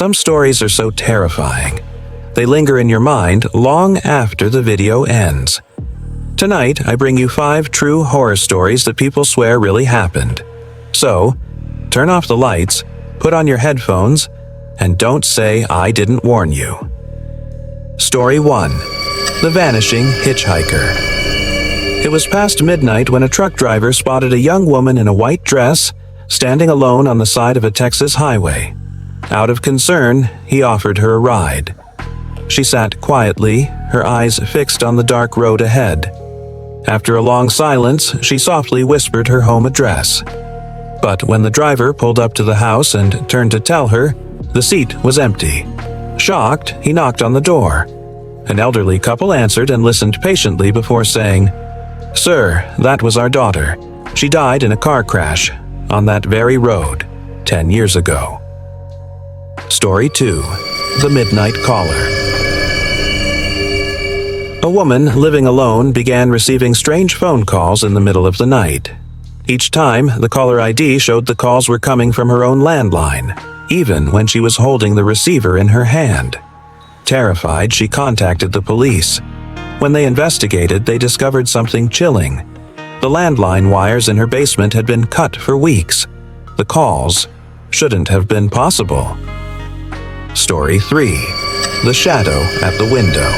Some stories are so terrifying. They linger in your mind long after the video ends. Tonight, I bring you 5 true horror stories that people swear really happened. So, turn off the lights, put on your headphones, and don't say I didn't warn you. Story 1. The Vanishing Hitchhiker. It was past midnight when a truck driver spotted a young woman in a white dress standing alone on the side of a Texas highway. Out of concern, he offered her a ride. She sat quietly, her eyes fixed on the dark road ahead. After a long silence, she softly whispered her home address. But when the driver pulled up to the house and turned to tell her, the seat was empty. Shocked, he knocked on the door. An elderly couple answered and listened patiently before saying, "Sir, that was our daughter. She died in a car crash on that very road 10 years ago." Story 2. The Midnight Caller. A woman living alone began receiving strange phone calls in the middle of the night. Each time, the caller ID showed the calls were coming from her own landline, even when she was holding the receiver in her hand. Terrified, she contacted the police. When they investigated, they discovered something chilling. The landline wires in her basement had been cut for weeks. The calls shouldn't have been possible. Story 3. The Shadow at the Window.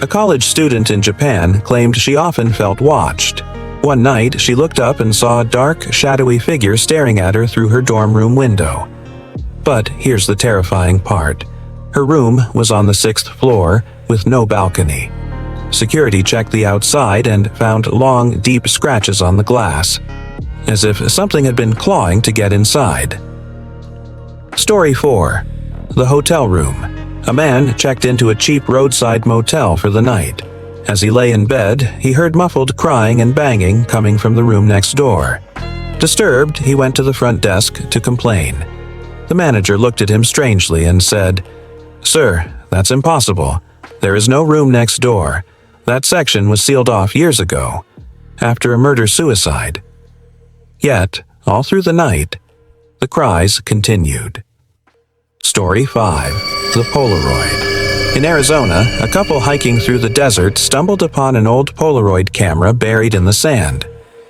A college student in Japan claimed she often felt watched. One night, she looked up and saw a dark, shadowy figure staring at her through her dorm room window. But here's the terrifying part. Her room was on the 6th floor with no balcony. Security checked the outside and found long, deep scratches on the glass, as if something had been clawing to get inside. Story 4. The Hotel Room. A man checked into a cheap roadside motel for the night. As he lay in bed, he heard muffled crying and banging coming from the room next door. Disturbed, he went to the front desk to complain. The manager looked at him strangely and said, "Sir, that's impossible. There is no room next door. That section was sealed off years ago, after a murder-suicide." Yet, all through the night, the cries continued. Story 5. The Polaroid. In Arizona, a couple hiking through the desert stumbled upon an old Polaroid camera buried in the sand.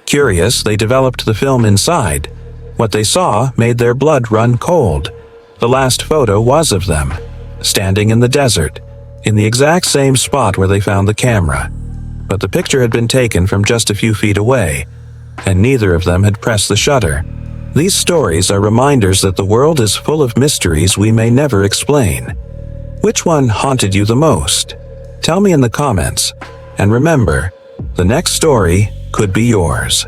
Curious, they developed the film inside. What they saw made their blood run cold. The last photo was of them, standing in the desert, in the exact same spot where they found the camera. But the picture had been taken from just a few feet away, and neither of them had pressed the shutter. These stories are reminders that the world is full of mysteries we may never explain. Which one haunted you the most? Tell me in the comments. And remember, the next story could be yours.